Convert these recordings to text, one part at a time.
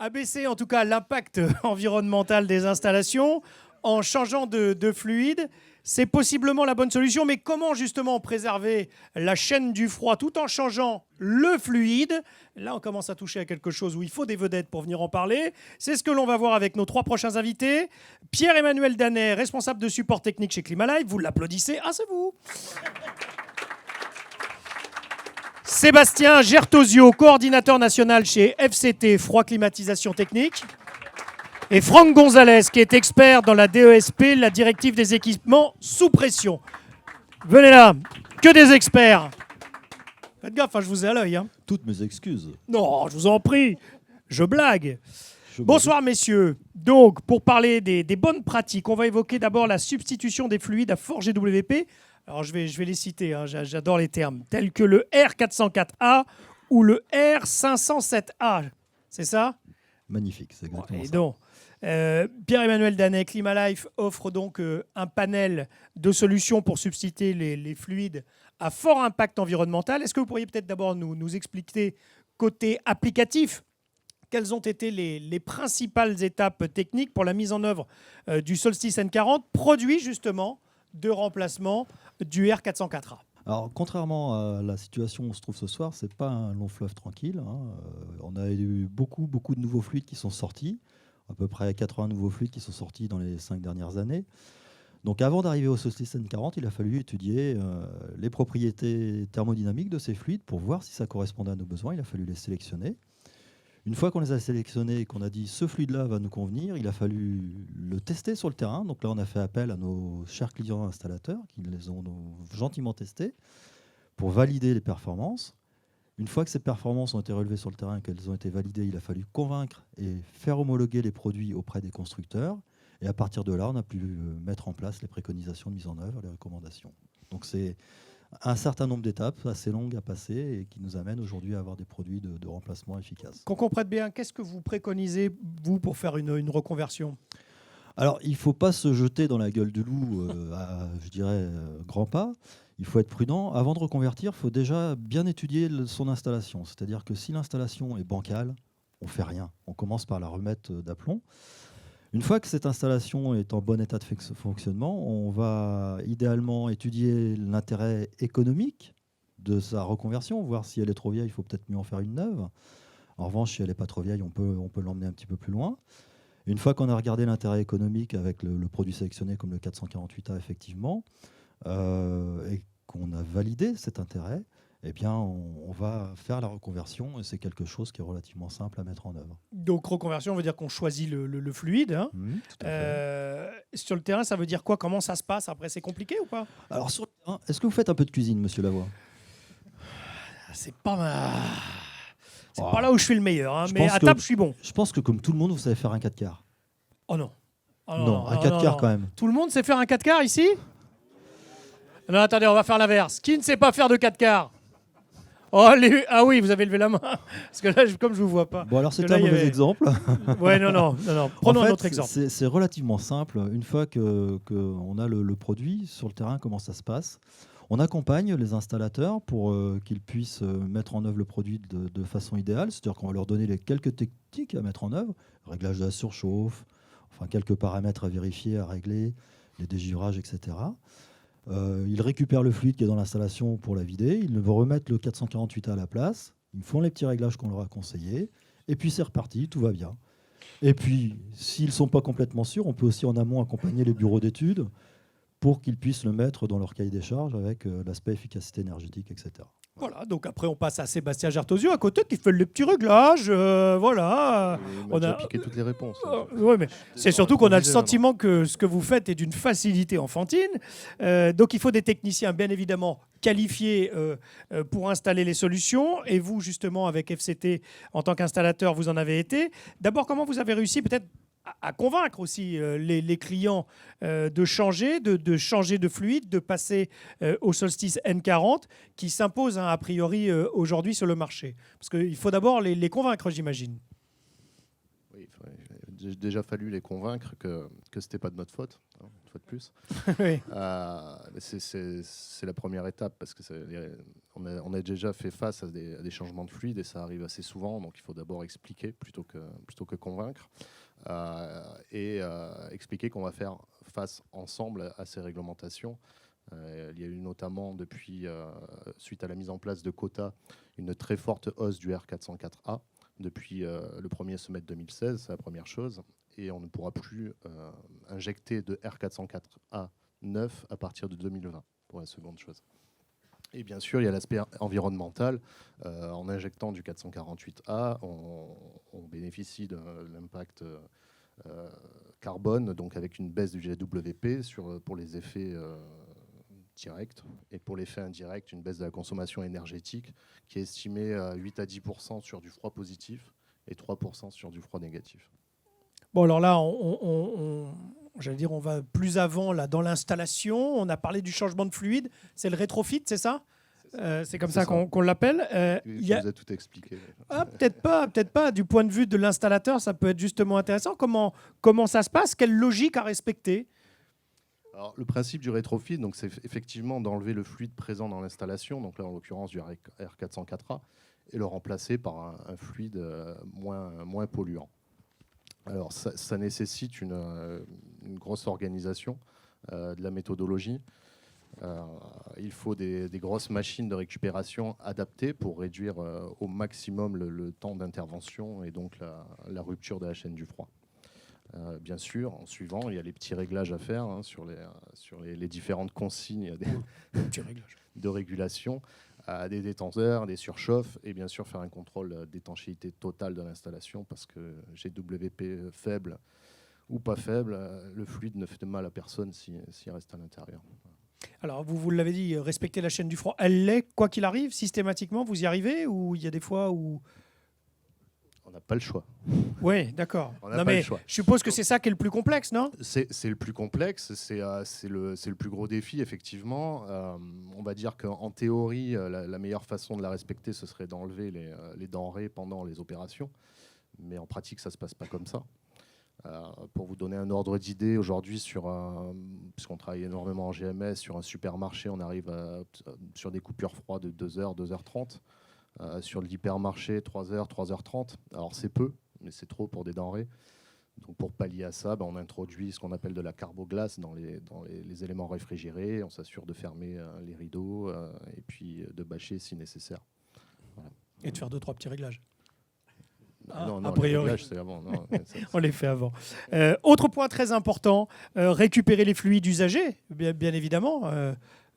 abaisser en tout cas l'impact environnemental des installations en changeant de fluide. C'est possiblement la bonne solution, mais comment justement préserver la chaîne du froid tout en changeant le fluide? Là, on commence à toucher à quelque chose où il faut des vedettes pour venir en parler. C'est ce que l'on va voir avec nos 3 prochains invités. Pierre-Emmanuel Danet, responsable de support technique chez Climalife. Vous l'applaudissez. Ah, c'est vous. Sébastien Gertosio, coordinateur national chez FCT, Froid Climatisation Technique. Et Franck Gonzalez, qui est expert dans la DESP, la directive des équipements sous pression. Venez là, que des experts. Faites gaffe, je vous ai à l'œil. Toutes mes excuses. Non, je vous en prie, je blague. Bonsoir messieurs. Donc, pour parler des bonnes pratiques, on va évoquer d'abord la substitution des fluides à fort GWP. Alors, je vais les citer, j'adore les termes, tels que le R404A ou le R507A. C'est ça? Magnifique, c'est exactement ça. Donc, Pierre-Emmanuel Danet, Climalife offre donc un panel de solutions pour substituer les fluides à fort impact environnemental. Est-ce que vous pourriez peut-être d'abord nous expliquer, côté applicatif, quelles ont été les principales étapes techniques pour la mise en œuvre du Solstice N40, produit justement de remplacement du R404A? Alors, contrairement à la situation où on se trouve ce soir, ce n'est pas un long fleuve tranquille. On a eu beaucoup de nouveaux fluides qui sont sortis, à peu près 80 nouveaux fluides qui sont sortis dans les 5 dernières années. Donc avant d'arriver au Solstice N40, il a fallu étudier les propriétés thermodynamiques de ces fluides pour voir si ça correspondait à nos besoins. Il a fallu les sélectionner. Une fois qu'on les a sélectionnés et qu'on a dit ce fluide-là va nous convenir, il a fallu le tester sur le terrain. Donc là, on a fait appel à nos chers clients installateurs qui les ont gentiment testés pour valider les performances. Une fois que ces performances ont été relevées sur le terrain et qu'elles ont été validées, il a fallu convaincre et faire homologuer les produits auprès des constructeurs. Et à partir de là, on a pu mettre en place les préconisations de mise en œuvre, les recommandations. Donc c'est un certain nombre d'étapes assez longues à passer et qui nous amènent aujourd'hui à avoir des produits de remplacement efficaces. Qu'on comprenne bien, qu'est-ce que vous préconisez, vous, pour faire une reconversion? Alors, il ne faut pas se jeter dans la gueule du loup à, je dirais, grands pas. Il faut être prudent. Avant de reconvertir, il faut déjà bien étudier son installation. C'est-à-dire que si l'installation est bancale, on ne fait rien. On commence par la remettre d'aplomb. Une fois que cette installation est en bon état de fonctionnement, on va idéalement étudier l'intérêt économique de sa reconversion, voir si elle est trop vieille, il faut peut-être mieux en faire une neuve. En revanche, si elle n'est pas trop vieille, on peut l'emmener un petit peu plus loin. Une fois qu'on a regardé l'intérêt économique avec le produit sélectionné comme le 448A, effectivement, et qu'on a validé cet intérêt, eh bien, on va faire la reconversion et c'est quelque chose qui est relativement simple à mettre en œuvre. Donc, reconversion veut dire qu'on choisit le fluide. Tout à fait. Sur le terrain, ça veut dire quoi? Comment ça se passe après? C'est compliqué ou pas? Alors, sur le terrain, est-ce que vous faites un peu de cuisine, monsieur Lavoie? C'est pas pas là où je suis le meilleur, mais à table, je suis bon. Je pense que comme tout le monde, vous savez faire un 4x. Oh non. Oh non, un 4x quand même. Tout le monde sait faire un 4x ici? Non, attendez, on va faire l'inverse. Qui ne sait pas faire de 4x? Ah oui, vous avez levé la main. Parce que là, comme je ne vous vois pas. Bon, alors c'est un mauvais exemple. Ouais, non. Prenons un autre exemple. C'est relativement simple. Une fois qu'on a le produit sur le terrain, comment ça se passe? On accompagne les installateurs pour qu'ils puissent mettre en œuvre le produit de façon idéale. C'est-à-dire qu'on va leur donner les quelques techniques à mettre en œuvre. Réglage de la surchauffe, enfin quelques paramètres à vérifier, à régler, les dégivrages, etc. Ils récupèrent le fluide qui est dans l'installation pour la vider. Ils vont remettre le 448A à la place. Ils font les petits réglages qu'on leur a conseillés. Et puis c'est reparti, tout va bien. Et puis, s'ils ne sont pas complètement sûrs, on peut aussi en amont accompagner les bureaux d'études pour qu'ils puissent le mettre dans leur cahier des charges avec l'aspect efficacité énergétique, etc. Voilà, donc après on passe à Sébastien Gertosio à côté qui fait les petits réglages. Voilà. On a piqué toutes les réponses. Oui, mais c'est surtout qu'on a le sentiment que ce que vous faites est d'une facilité enfantine. Donc il faut des techniciens bien évidemment qualifiés pour installer les solutions. Et vous, justement, avec FCT, en tant qu'installateur, vous en avez été. D'abord, comment vous avez réussi peut-être à convaincre aussi les clients de changer de fluide, de passer au Solstice N40 qui s'impose a priori aujourd'hui sur le marché? Parce qu'il faut d'abord les convaincre, j'imagine. Oui, déjà fallu les convaincre que ce n'était pas de notre faute, hein, une fois de plus. Oui. C'est la première étape, parce que on a déjà fait face à des changements de fluide, et ça arrive assez souvent, donc il faut d'abord expliquer plutôt que convaincre, et expliquer qu'on va faire face ensemble à ces réglementations. Il y a eu notamment, suite à la mise en place de quotas, une très forte hausse du R404A depuis le premier semestre 2016, c'est la première chose, et on ne pourra plus injecter de R404A neuf à partir de 2020, pour la seconde chose. Et bien sûr, il y a l'aspect environnemental. En injectant du 448A, on bénéficie de l'impact carbone, donc avec une baisse du GWP pour les effets direct, et pour l'effet indirect, une baisse de la consommation énergétique qui est estimée à 8 à 10% sur du froid positif et 3% sur du froid négatif. Bon, alors là, j'allais dire, on va plus avant là, dans l'installation. On a parlé du changement de fluide. C'est le rétrofit, c'est ça ? C'est comme ça qu'on l'appelle. Je vous ai tout expliqué. Ah, peut-être pas. Du point de vue de l'installateur, ça peut être justement intéressant. Comment ça se passe ? Quelle logique à respecter ? Alors, le principe du rétrofit, donc, c'est effectivement d'enlever le fluide présent dans l'installation, donc là en l'occurrence du R404A, et le remplacer par un fluide moins polluant. Alors ça nécessite une grosse organisation de la méthodologie. Il faut des grosses machines de récupération adaptées pour réduire au maximum le temps d'intervention et donc la rupture de la chaîne du froid. Bien sûr, en suivant, il y a les petits réglages à faire sur les différentes consignes de régulation, des détenteurs, des surchauffes, et bien sûr faire un contrôle d'étanchéité totale de l'installation, parce que GWP faible ou pas faible, le fluide ne fait de mal à personne s'il reste à l'intérieur. Alors, vous l'avez dit, respecter la chaîne du froid, elle l'est, quoi qu'il arrive, systématiquement, vous y arrivez, ou il y a des fois où... On n'a pas le choix. Oui, d'accord. On n'a pas le choix. Je suppose que c'est ça qui est le plus complexe, non ? C'est le plus complexe, c'est le plus gros défi, effectivement. On va dire qu'en théorie, la meilleure façon de la respecter, ce serait d'enlever les denrées pendant les opérations. Mais en pratique, ça ne se passe pas comme ça. Pour vous donner un ordre d'idée, aujourd'hui, puisqu'on travaille énormément en GMS, sur un supermarché, on arrive sur des coupures froides de 2h, 2h30. Sur l'hypermarché, 3h, 3h30. Alors c'est peu, mais c'est trop pour des denrées. Donc pour pallier à ça, on introduit ce qu'on appelle de la carboglace dans les éléments réfrigérés. On s'assure de fermer les rideaux et puis de bâcher si nécessaire. Voilà. Et de faire 2-3 petits réglages. Non, a priori. les réglages, c'est avant. Non, on les fait avant. Autre point très important, récupérer les fluides usagés, bien évidemment.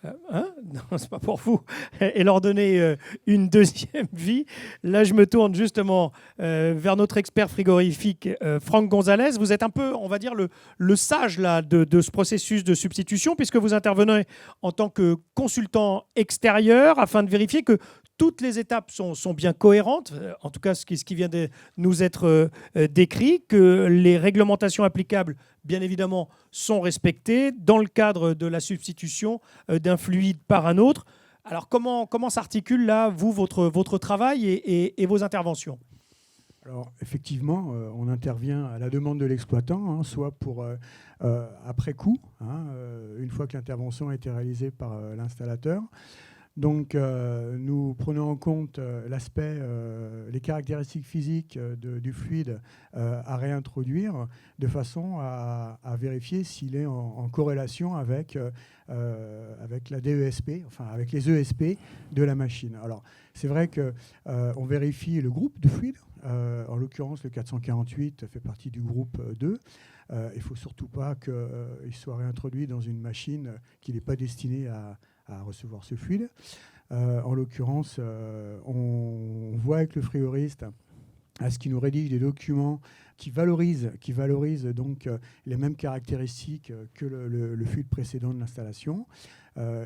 Non, c'est pas pour vous. Et leur donner une deuxième vie. Là, je me tourne justement vers notre expert frigorifique, Franck Gonzalez. Vous êtes un peu, on va dire, le sage là, de ce processus de substitution, puisque vous intervenez en tant que consultant extérieur afin de vérifier que toutes les étapes sont bien cohérentes, en tout cas ce qui vient de nous être décrit, que les réglementations applicables, bien évidemment, sont respectées dans le cadre de la substitution d'un fluide par un autre. Alors comment s'articule là, vous, votre travail et vos interventions ? Alors effectivement, on intervient à la demande de l'exploitant, soit pour après coup, une fois que l'intervention a été réalisée par l'installateur. Donc, nous prenons en compte l'aspect, les caractéristiques physiques du fluide à réintroduire, de façon à vérifier s'il est en corrélation avec la DESP, enfin avec les ESP de la machine. Alors, c'est vrai qu'on vérifie le groupe de fluide. En l'occurrence, le 448 fait partie du groupe 2. Il ne faut surtout pas qu'il soit réintroduit dans une machine qui n'est pas destinée à recevoir ce fluide. En l'occurrence, on voit avec le frigoriste à ce qu'il nous rédige des documents qui valorisent donc les mêmes caractéristiques que le fluide précédent de l'installation.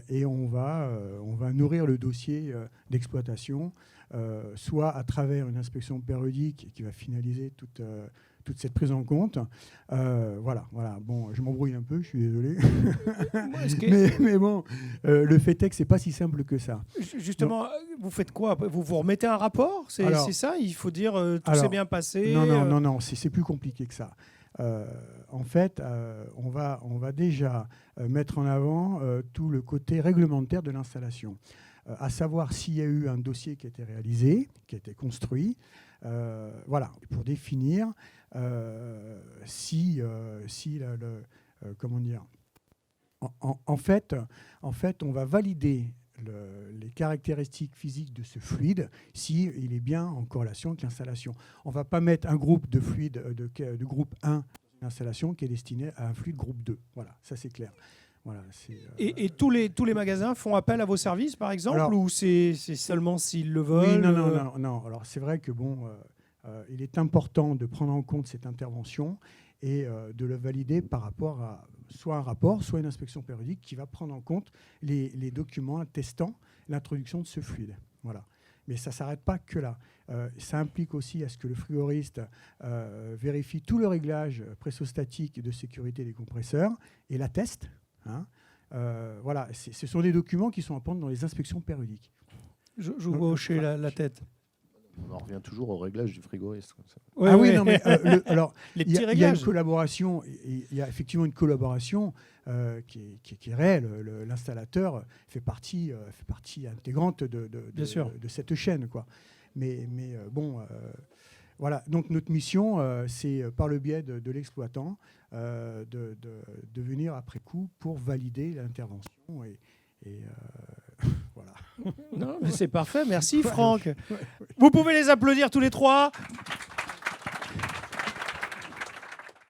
et on va nourrir le dossier d'exploitation, soit à travers une inspection périodique qui va finaliser toute cette prise en compte. Voilà. Bon, je m'embrouille un peu, je suis désolé. mais bon, le fait est que c'est pas si simple que ça. Justement, vous faites quoi? Vous remettez un rapport? C'est ça? Il faut dire tout s'est bien passé? Non, c'est plus compliqué que ça. En fait, on va déjà mettre en avant tout le côté réglementaire de l'installation, à savoir s'il y a eu un dossier qui a été réalisé, qui a été construit, voilà, pour définir comment dire. En fait, on va valider les caractéristiques physiques de ce fluide s'il est bien en corrélation avec l'installation. On ne va pas mettre un groupe de fluide de groupe 1 dans une installation qui est destiné à un fluide groupe 2. Voilà, ça c'est clair. Voilà, et tous les magasins font appel à vos services, par exemple, ou c'est seulement s'ils le veulent? Oui, non. Alors c'est vrai que il est important de prendre en compte cette intervention et de le valider par rapport à soit un rapport, soit une inspection périodique qui va prendre en compte les documents attestant l'introduction de ce fluide. Voilà. Mais ça ne s'arrête pas que là. Ça implique aussi à ce que le frigoriste vérifie tout le réglage pressostatique de sécurité des compresseurs et l'atteste. Voilà. Ce sont des documents qui sont à prendre dans les inspections périodiques. Je vois hocher la tête. On en revient toujours au réglage du frigoriste. Comme ça. Oui, non, mais alors, les il petits y a réglages. une collaboration. Il y a effectivement une collaboration qui est réelle. L'installateur fait partie intégrante de cette chaîne, quoi. Mais bon, voilà. Donc notre mission, c'est par le biais de l'exploitant de venir après coup pour valider l'intervention et voilà. Non, mais c'est parfait. Merci, Franck. Vous pouvez les applaudir tous les trois.